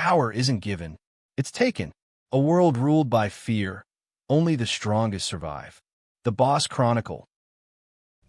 power isn't given, it's taken. A world ruled by fear. Only the strongest survive. The Boss Chronicle.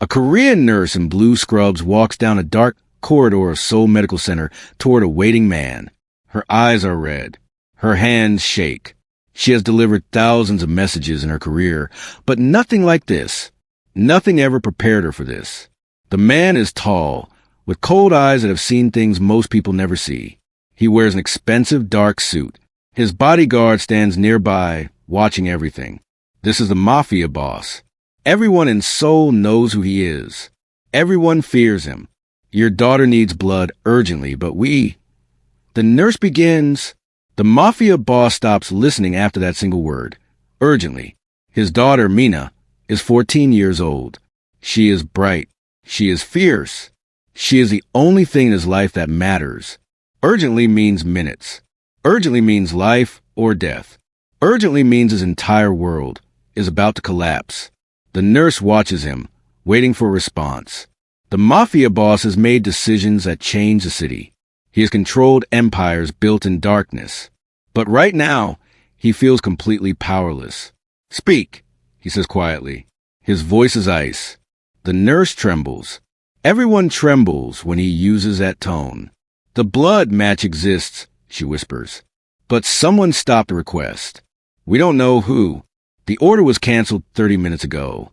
A Korean nurse in blue scrubs walks down a dark corridor of Seoul Medical Center toward a waiting man. Her eyes are red. Her hands shake. She has delivered thousands of messages in her career, but nothing like this. Nothing ever prepared her for this. The man is tall, with cold eyes that have seen things most people never see. He wears an expensive dark suit. His bodyguard stands nearby, watching everything. This is the Mafia Boss. Everyone in Seoul knows who he is. Everyone fears him. Your daughter needs blood urgently, but The nurse begins. The Mafia Boss stops listening after that single word. Urgently. His daughter, Mina, is 14 years old. She is bright. She is fierce. She is the only thing in his life that matters. Urgently means minutes. Urgently means life or death. Urgently means his entire world is about to collapse. The nurse watches him, waiting for a response. The Mafia Boss has made decisions that change the city. He has controlled empires built in darkness. But right now, he feels completely powerless. Speak, he says quietly. His voice is ice. The nurse trembles. Everyone trembles when he uses that tone. The blood match exists, she whispers. But someone stopped the request. We don't know who. The order was canceled 30 minutes ago.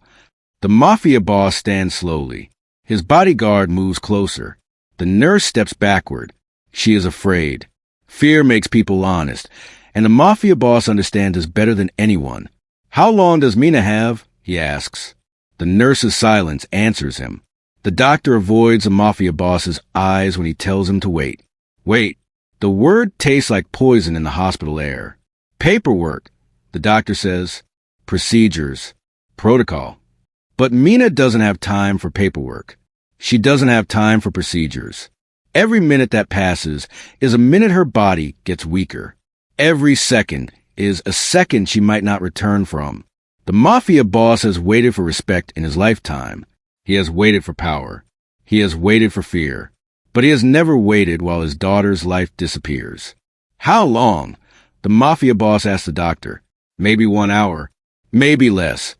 The Mafia Boss stands slowly. His bodyguard moves closer. The nurse steps backward. She is afraid. Fear makes people honest, and the Mafia Boss understands this better than anyone. How long does Mina have? He asks. The nurse's silence answers him. The doctor avoids the Mafia Boss's eyes when he tells him to wait. Wait. The word tastes like poison in the hospital air. Paperwork, the doctor says. Procedures. Protocol. But Mina doesn't have time for paperwork. She doesn't have time for procedures. Every minute that passes is a minute her body gets weaker. Every second is a second she might not return from. The Mafia Boss has waited for respect in his lifetime. He has waited for power. He has waited for fear. But he has never waited while his daughter's life disappears. How long? The Mafia Boss asks the doctor. Maybe 1 hour. Maybe less.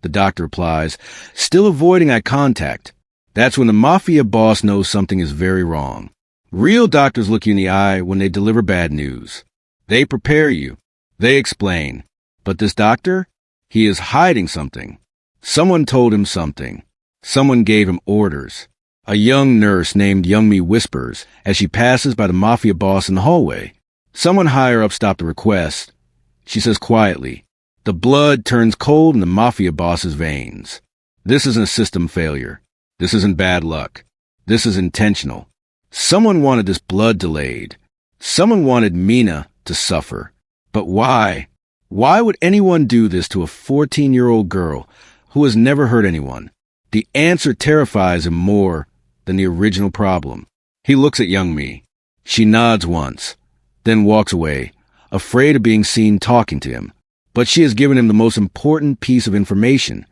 The doctor replies, still avoiding eye contact. That's when the Mafia Boss knows something is very wrong. Real doctors look you in the eye when they deliver bad news. They prepare you. They explain. But this doctor? He is hiding something. Someone told him something. Someone gave him orders. A young nurse named Youngmi whispers as she passes by the Mafia Boss in the hallway. Someone higher up stopped the request. She says quietly, the blood turns cold in the Mafia Boss's veins. This isn't a system failure. This isn't bad luck. This is intentional. Someone wanted this blood delayed. Someone wanted Mina to suffer. But why? Why would anyone do this to a 14-year-old girl who has never hurt anyone? The answer terrifies him more than the original problem. He looks at Youngmi. She nods once, then walks away, afraid of being seen talking to him. But she has given him the most important piece of information.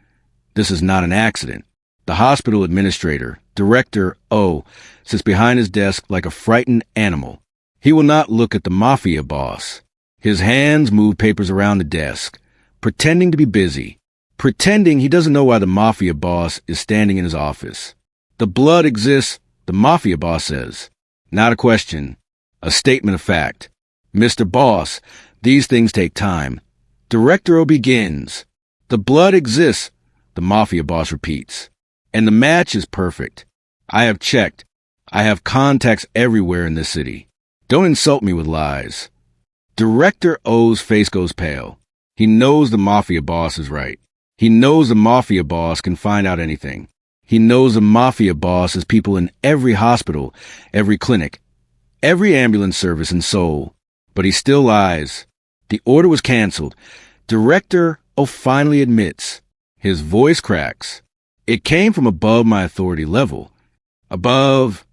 This is not an accident. The hospital administrator, Director O, sits behind his desk like a frightened animal. He will not look at the Mafia Boss. His hands move papers around the desk, pretending to be busy, pretending he doesn't know why the Mafia Boss is standing in his office. The blood exists, the Mafia Boss says. Not a question, a statement of fact. Mr. Boss, these things take time. Director O begins. The blood exists, the Mafia Boss repeats. And the match is perfect. I have checked. I have contacts everywhere in this city. Don't insult me with lies. Director O's face goes pale. He knows the Mafia Boss is right. He knows the Mafia Boss can find out anything. He knows the Mafia Boss has people in every hospital, every clinic, every ambulance service in Seoul. But he still lies. The order was canceled. Director O finally admits. His voice cracks. It came from above my authority level. Above.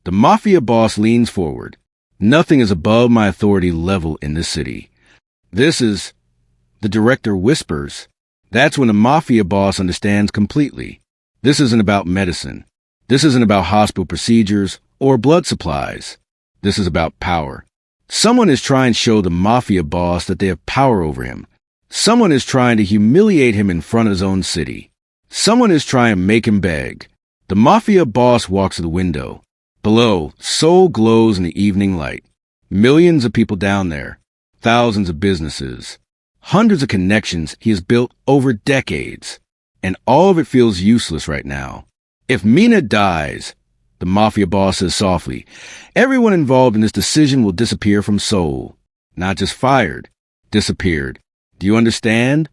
The Mafia Boss leans forward. Nothing is above my authority level in this city. This is... The director whispers. That's when the Mafia Boss understands completely. This isn't about medicine. This isn't about hospital procedures or blood supplies. This is about power. Someone is trying to show the mafia boss that they have power over him. Someone is trying to humiliate him in front of his own city. Someone is trying to make him beg. The mafia boss walks to the window. Below, Seoul glows in the evening light. Millions of people down there. Thousands of businesses. Hundreds of connections he has built over decades. And all of it feels useless right now. If Mina dies, the mafia boss says softly, everyone involved in this decision will disappear from Seoul. Not just fired, disappeared. Do you understand?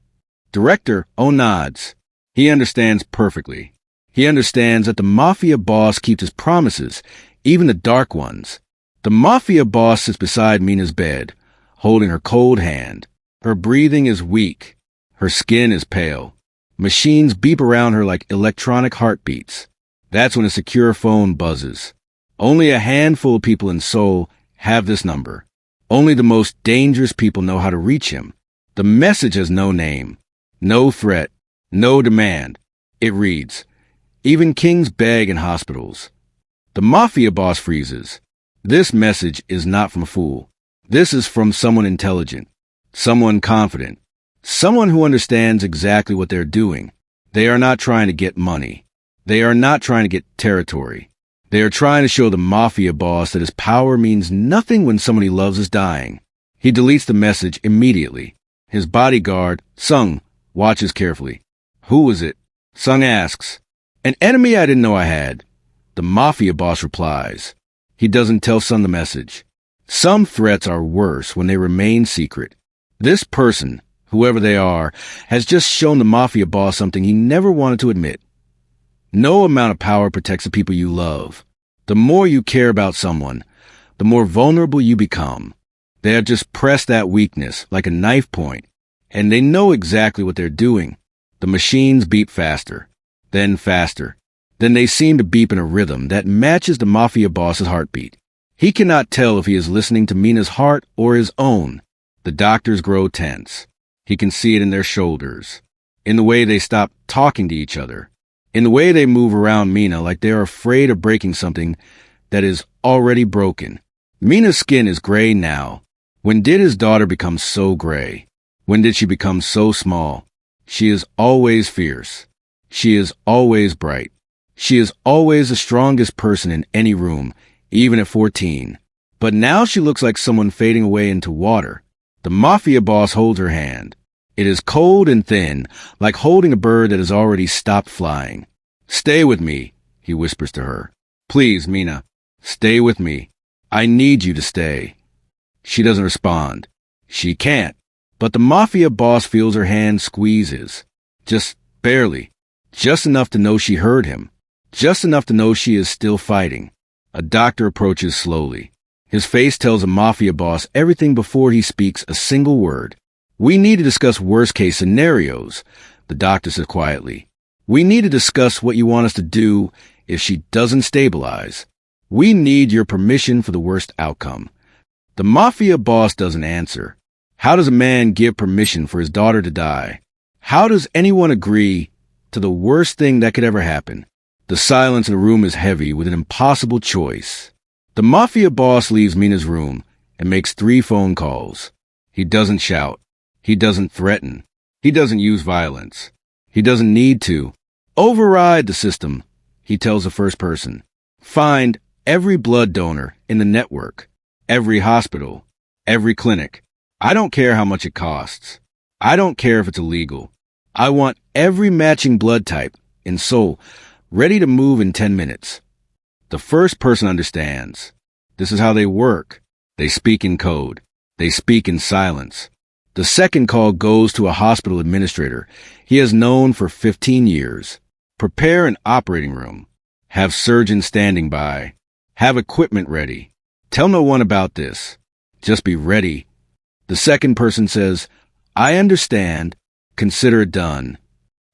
Director O nods. He understands perfectly. He understands that the mafia boss keeps his promises, even the dark ones. The mafia boss sits beside Mina's bed, holding her cold hand. Her breathing is weak. Her skin is pale. Machines beep around her like electronic heartbeats. That's when a secure phone buzzes. Only a handful of people in Seoul have this number. Only the most dangerous people know how to reach him. The message has no name, no threat, no demand. It reads, even kings beg in hospitals. The mafia boss freezes. This message is not from a fool. This is from someone intelligent, someone confident, someone who understands exactly what they're doing. They are not trying to get money. They are not trying to get territory. They are trying to show the mafia boss that his power means nothing when someone he loves is dying. He deletes the message immediately. His bodyguard, Sung, watches carefully. Who is it? Sung asks. An enemy I didn't know I had. The mafia boss replies. He doesn't tell Sung the message. Some threats are worse when they remain secret. This person, whoever they are, has just shown the mafia boss something he never wanted to admit. No amount of power protects the people you love. The more you care about someone, the more vulnerable you become. They have just pressed that weakness like a knife point, and they know exactly what they're doing. The machines beep faster, then faster. Then they seem to beep in a rhythm that matches the mafia boss's heartbeat. He cannot tell if he is listening to Mina's heart or his own. The doctors grow tense. He can see it in their shoulders, in the way they stop talking to each other, in the way they move around Mina like they are afraid of breaking something that is already broken. Mina's skin is gray now. When did his daughter become so gray? When did she become so small? She is always fierce. She is always bright. She is always the strongest person in any room, even at 14. But now she looks like someone fading away into water. The mafia boss holds her hand. It is cold and thin, like holding a bird that has already stopped flying. Stay with me, he whispers to her. Please, Mina, stay with me. I need you to stay. She doesn't respond. She can't. But the mafia boss feels her hand squeezes. Just barely. Just enough to know she heard him. Just enough to know she is still fighting. A doctor approaches slowly. His face tells the mafia boss everything before he speaks a single word. We need to discuss worst-case scenarios, the doctor says quietly. We need to discuss what you want us to do if she doesn't stabilize. We need your permission for the worst outcome. The mafia boss doesn't answer. How does a man give permission for his daughter to die? How does anyone agree to the worst thing that could ever happen? The silence in the room is heavy with an impossible choice. The mafia boss leaves Mina's room and makes 3 phone calls. He doesn't shout. He doesn't threaten. He doesn't use violence. He doesn't need to. Override the system, he tells the first person. Find every blood donor in the network, every hospital, every clinic. I don't care how much it costs. I don't care if it's illegal. I want every matching blood type in Seoul ready to move in 10 minutes. The first person understands. This is how they work. They speak in code. They speak in silence. The second call goes to a hospital administrator he has known for 15 years. Prepare an operating room. Have surgeons standing by. Have equipment ready. Tell no one about this. Just be ready. The second person says, I understand. Consider it done.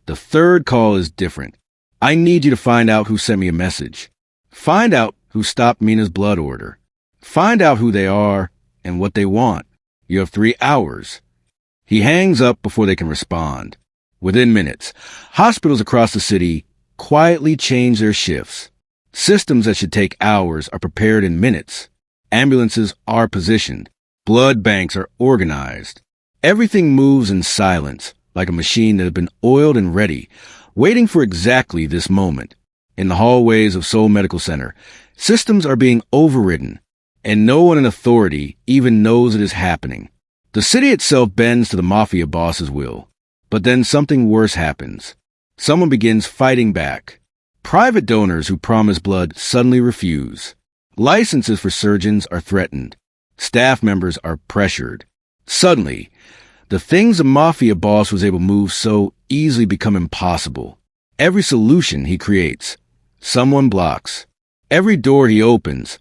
The third call is different. I need you to find out who sent me a message. Find out who stopped Mina's blood order. Find out who they are and what they want. You have 3 hours. He hangs up before they can respond. Within minutes, hospitals across the city quietly change their shifts. Systems that should take hours are prepared in minutes. Ambulances are positioned. Blood banks are organized. Everything moves in silence, like a machine that had been oiled and ready, waiting for exactly this moment. In the hallways of Seoul Medical Center, systems are being overridden, and no one in authority even knows it is happening. The city itself bends to the Mafia Boss's will. But then something worse happens. Someone begins fighting back. Private donors who promise blood suddenly refuse. Licenses for surgeons are threatened. Staff members are pressured. Suddenly, the things the Mafia Boss was able to move so easily become impossible. Every solution he creates, someone blocks. Every door he opens,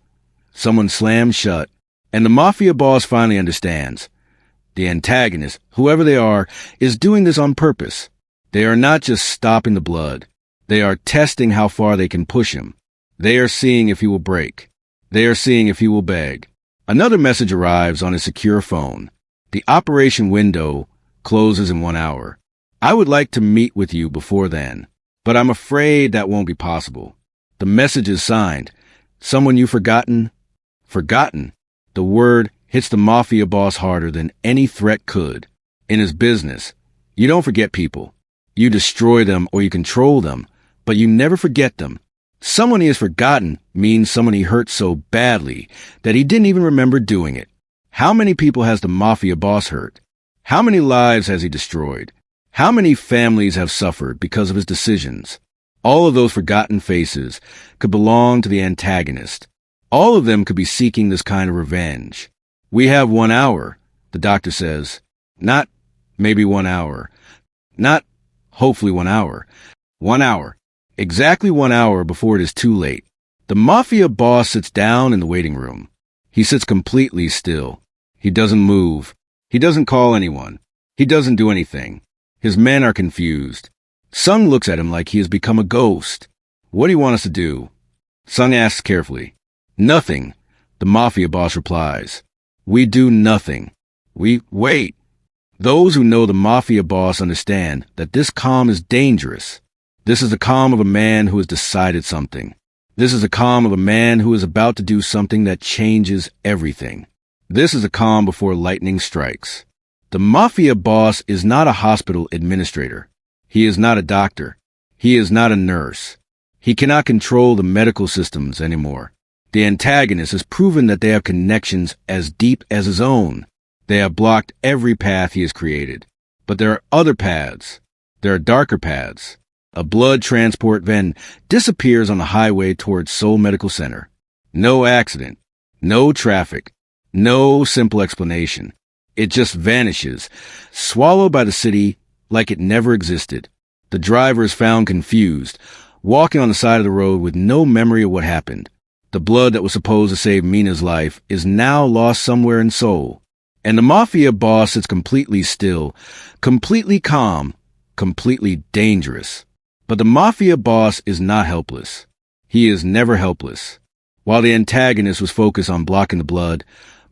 someone slams shut. And the Mafia Boss finally understands. The antagonist, whoever they are, is doing this on purpose. They are not just stopping the blood. They are testing how far they can push him. They are seeing if he will break. They are seeing if he will beg. Another message arrives on his secure phone. The operation window closes in 1 hour. I would like to meet with you before then, but I'm afraid that won't be possible. The message is signed. Someone you've forgotten? Forgotten. The word hits the Mafia Boss harder than any threat could. In his business, you don't forget people. You destroy them or you control them, but you never forget them. Someone he has forgotten means someone he hurt so badly that he didn't even remember doing it. How many people has the Mafia Boss hurt? How many lives has he destroyed? How many families have suffered because of his decisions? All of those forgotten faces could belong to the antagonist. All of them could be seeking this kind of revenge. We have 1 hour, the doctor says. Not maybe 1 hour. Not hopefully 1 hour. 1 hour. Exactly 1 hour before it is too late. The Mafia Boss sits down in the waiting room. He sits completely still. He doesn't move. He doesn't call anyone. He doesn't do anything. His men are confused. Sung looks at him like he has become a ghost. What do you want us to do? Sung asks carefully. Nothing, the Mafia Boss replies. We do nothing. We wait. Those who know the Mafia Boss understand that this calm is dangerous. This is the calm of a man who has decided something. This is the calm of a man who is about to do something that changes everything. This is a calm before lightning strikes. The Mafia Boss is not a hospital administrator. He is not a doctor. He is not a nurse. He cannot control the medical systems anymore. The antagonist has proven that they have connections as deep as his own. They have blocked every path he has created. But there are other paths. There are darker paths. A blood transport van disappears on the highway towards Seoul Medical Center. No accident. No traffic. No simple explanation. It just vanishes, swallowed by the city like it never existed. The driver is found confused, walking on the side of the road with no memory of what happened. The blood that was supposed to save Mina's life is now lost somewhere in Seoul. And the Mafia Boss sits completely still, completely calm, completely dangerous. But the Mafia Boss is not helpless. He is never helpless. While the antagonist was focused on blocking the blood,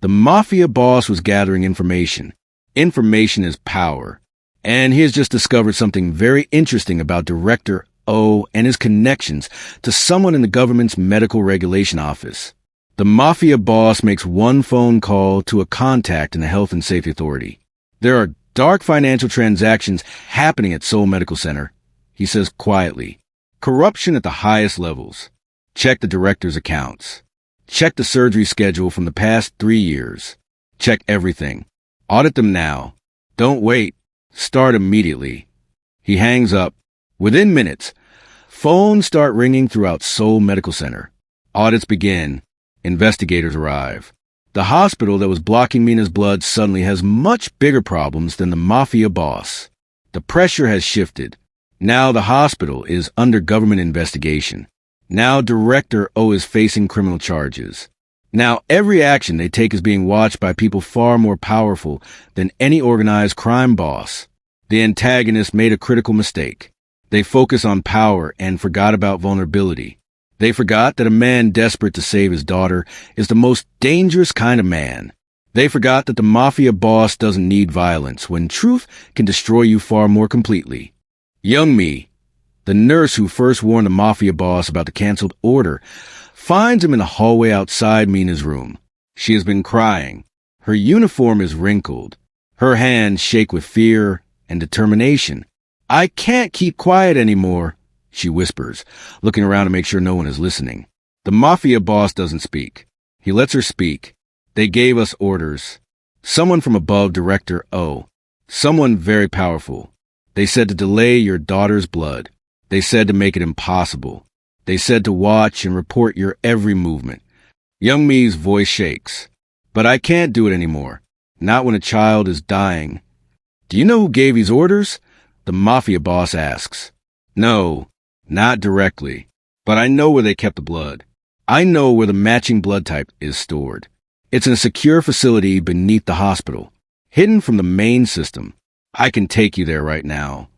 the Mafia Boss was gathering information. Information is power. And he has just discovered something very interesting about Director O and his connections to someone in the government's medical regulation office. The Mafia Boss makes one phone call to a contact in the Health and Safety Authority. There are dark financial transactions happening at Seoul Medical Center, he says quietly. Corruption at the highest levels. Check the director's accounts. Check the surgery schedule from the past 3 years. Check everything. Audit them now. Don't wait. Start immediately. He hangs up. Within minutes, phones start ringing throughout Seoul Medical Center. Audits begin. Investigators arrive. The hospital that was blocking Mina's blood suddenly has much bigger problems than the Mafia Boss. The pressure has shifted. Now the hospital is under government investigation. Now Director O is facing criminal charges. Now every action they take is being watched by people far more powerful than any organized crime boss. The antagonist made a critical mistake. They focused on power and forgot about vulnerability. They forgot that a man desperate to save his daughter is the most dangerous kind of man. They forgot that the Mafia Boss doesn't need violence when truth can destroy you far more completely. Young Mi, the nurse who first warned the Mafia Boss about the canceled order, finds him in the hallway outside Mina's room. She has been crying. Her uniform is wrinkled. Her hands shake with fear and determination. I can't keep quiet anymore, she whispers, looking around to make sure no one is listening. The mafia boss doesn't speak. He lets her speak. They gave us orders. Someone from above, Director O. Someone very powerful. They said to delay your daughter's blood. They said to make it impossible. They said to watch and report your every movement. Young Mi's voice shakes. But I can't do it anymore. Not when a child is dying. Do you know who gave these orders? The mafia boss asks. No, not directly. But I know where they kept the blood. I know where the matching blood type is stored. It's in a secure facility beneath the hospital, hidden from the main system. I can take you there right now.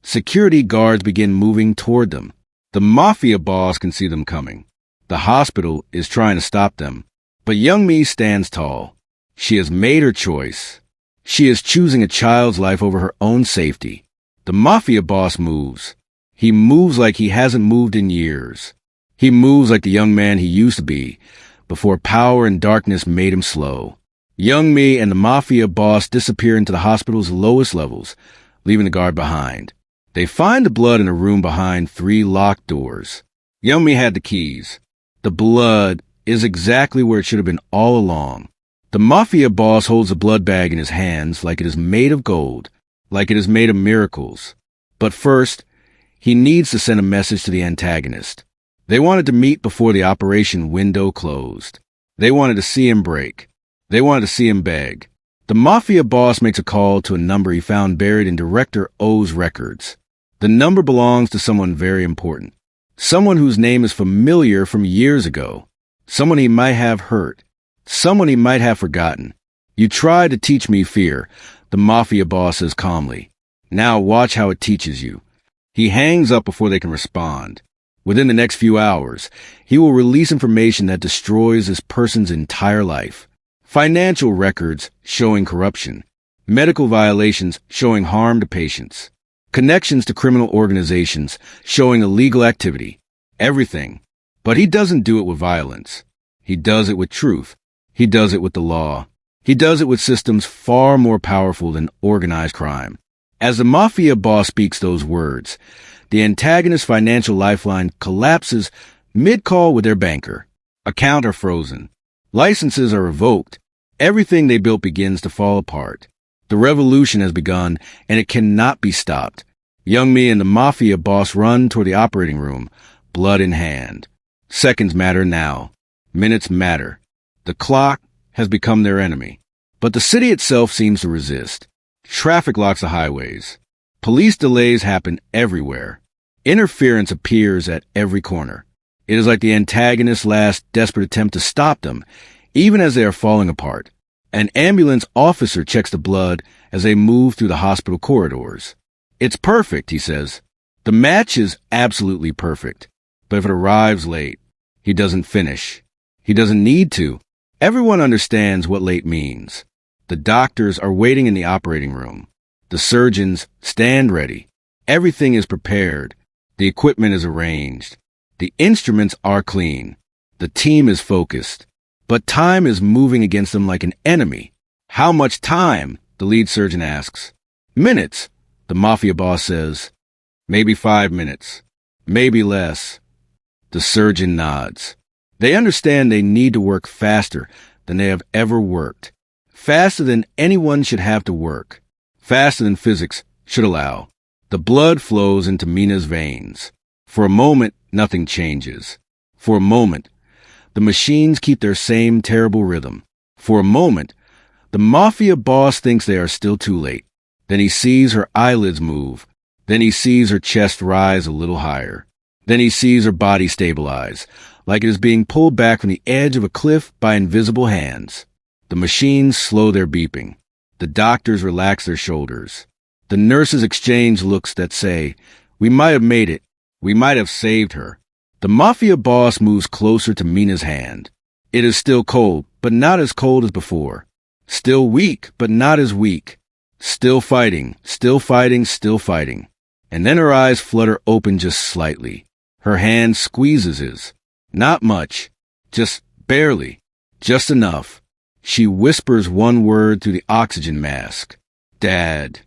Security guards begin moving toward them. The mafia boss can see them coming. The hospital is trying to stop them. But young Mi stands tall. She has made her choice. She is choosing a child's life over her own safety. The mafia boss moves. He moves like he hasn't moved in years. He moves like the young man he used to be, before power and darkness made him slow. Young Mi and the mafia boss disappear into the hospital's lowest levels, leaving the guard behind. They find the blood in a room behind 3 locked doors. Young Mi had the keys. The blood is exactly where it should have been all along. The mafia boss holds the blood bag in his hands like it is made of gold, like it is made of miracles. But first, he needs to send a message to the antagonist. They wanted to meet before the operation window closed. They wanted to see him break. They wanted to see him beg. The mafia boss makes a call to a number he found buried in Director O's records. The number belongs to someone very important. Someone whose name is familiar from years ago. Someone he might have hurt. Someone he might have forgotten. You tried to teach me fear, the mafia boss says calmly. Now watch how it teaches you. He hangs up before they can respond. Within the next few hours, he will release information that destroys this person's entire life. Financial records showing corruption. Medical violations showing harm to patients. Connections to criminal organizations showing illegal activity. Everything. But he doesn't do it with violence. He does it with truth. He does it with the law. He does it with systems far more powerful than organized crime. As the mafia boss speaks those words, the antagonist's financial lifeline collapses mid-call with their banker. Accounts are frozen. Licenses are revoked. Everything they built begins to fall apart. The revolution has begun, and it cannot be stopped. Young Mi and the mafia boss run toward the operating room, blood in hand. Seconds matter now. Minutes matter. The clock has become their enemy. But the city itself seems to resist. Traffic locks the highways. Police delays happen everywhere. Interference appears at every corner. It is like the antagonist's last desperate attempt to stop them, even as they are falling apart. An ambulance officer checks the blood as they move through the hospital corridors. It's perfect, he says. The match is absolutely perfect. But if it arrives late, he doesn't finish. He doesn't need to. Everyone understands what late means. The doctors are waiting in the operating room. The surgeons stand ready. Everything is prepared. The equipment is arranged. The instruments are clean. The team is focused. But time is moving against them like an enemy. How much time? The lead surgeon asks. Minutes, the mafia boss says. Maybe 5 minutes. Maybe less. The surgeon nods. They understand they need to work faster than they have ever worked. Faster than anyone should have to work. Faster than physics should allow. The blood flows into Mina's veins. For a moment, nothing changes. For a moment, the machines keep their same terrible rhythm. For a moment, the mafia boss thinks they are still too late. Then he sees her eyelids move. Then he sees her chest rise a little higher. Then he sees her body stabilize, like it is being pulled back from the edge of a cliff by invisible hands. The machines slow their beeping. The doctors relax their shoulders. The nurses exchange looks that say, "We might have made it. We might have saved her." The mafia boss moves closer to Mina's hand. It is still cold, but not as cold as before. Still weak, but not as weak. Still fighting, still fighting, still fighting. And then her eyes flutter open just slightly. Her hand squeezes his. Not much. Just barely. Just enough. She whispers one word through the oxygen mask. Dad.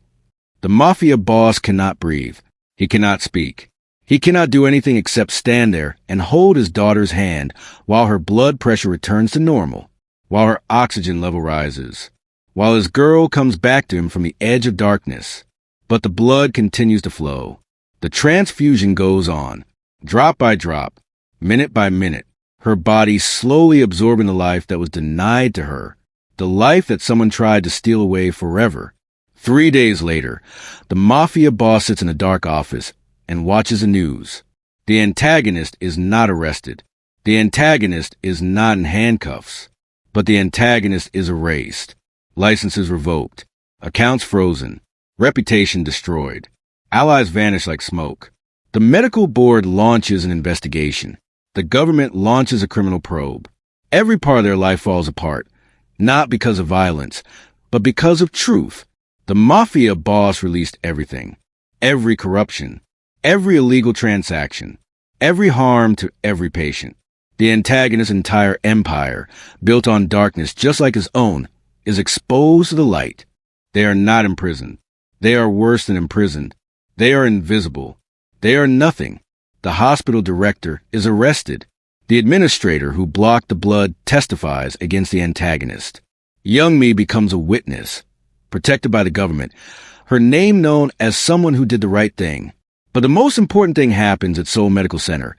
The mafia boss cannot breathe. He cannot speak. He cannot do anything except stand there and hold his daughter's hand while her blood pressure returns to normal, while her oxygen level rises, while his girl comes back to him from the edge of darkness. But the blood continues to flow. The transfusion goes on, drop by drop, minute by minute, her body slowly absorbing the life that was denied to her, the life that someone tried to steal away forever. 3 days later, the mafia boss sits in a dark office and watches the news. The antagonist is not arrested. The antagonist is not in handcuffs. But the antagonist is erased. Licenses revoked. Accounts frozen. Reputation destroyed. Allies vanish like smoke. The medical board launches an investigation. The government launches a criminal probe. Every part of their life falls apart, not because of violence, but because of truth. The mafia boss released everything. Every corruption. Every illegal transaction. Every harm to every patient. The antagonist's entire empire, built on darkness just like his own, is exposed to the light. They are not imprisoned. They are worse than imprisoned. They are invisible. They are nothing. The hospital director is arrested. The administrator who blocked the blood testifies against the antagonist. Young Me becomes a witness, protected by the government, her name known as someone who did the right thing. But the most important thing happens at Seoul Medical Center,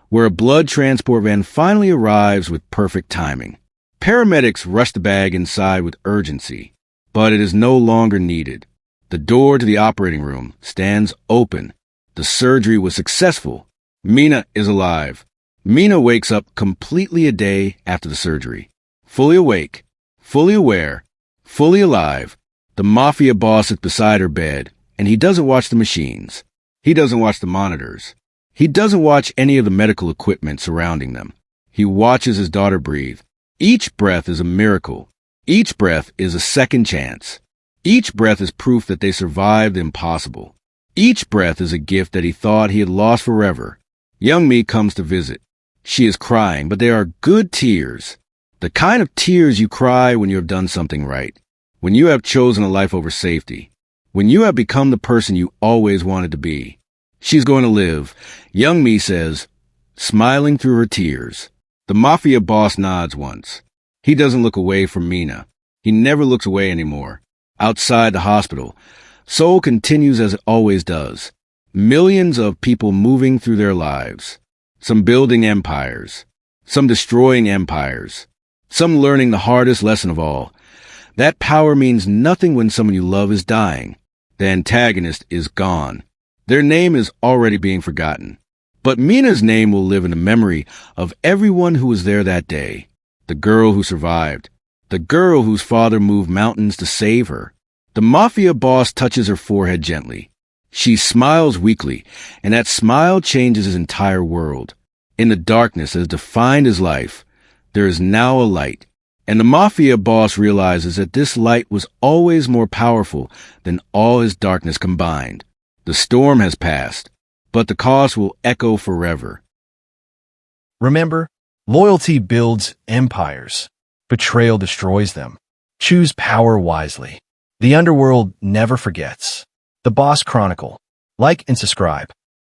where a blood transport van finally arrives with perfect timing. Paramedics rush the bag inside with urgency, but it is no longer needed. The door to the operating room stands open. The surgery was successful. Mina is alive. Mina wakes up completely a day after the surgery. Fully awake, fully aware, fully alive. The mafia boss is beside her bed, and he doesn't watch the machines. He doesn't watch the monitors. He doesn't watch any of the medical equipment surrounding them. He watches his daughter breathe. Each breath is a miracle. Each breath is a second chance. Each breath is proof that they survived the impossible. Each breath is a gift that he thought he had lost forever. Young Me comes to visit. She is crying, but they are good tears. The kind of tears you cry when you have done something right. When you have chosen a life over safety. When you have become the person you always wanted to be. She's going to live, Young Me says, smiling through her tears. The mafia boss nods once. He doesn't look away from Mina. He never looks away anymore. Outside the hospital, Seoul continues as it always does. Millions of people moving through their lives. Some building empires. Some destroying empires. Some learning the hardest lesson of all. That power means nothing when someone you love is dying. The antagonist is gone. Their name is already being forgotten. But Mina's name will live in the memory of everyone who was there that day. The girl who survived. The girl whose father moved mountains to save her. The mafia boss touches her forehead gently. She smiles weakly, and that smile changes his entire world. In the darkness that has defined his life, there is now a light. And the mafia boss realizes that this light was always more powerful than all his darkness combined. The storm has passed, but the cost will echo forever. Remember, loyalty builds empires. Betrayal destroys them. Choose power wisely. The underworld never forgets. The Boss Chronicle. Like and subscribe.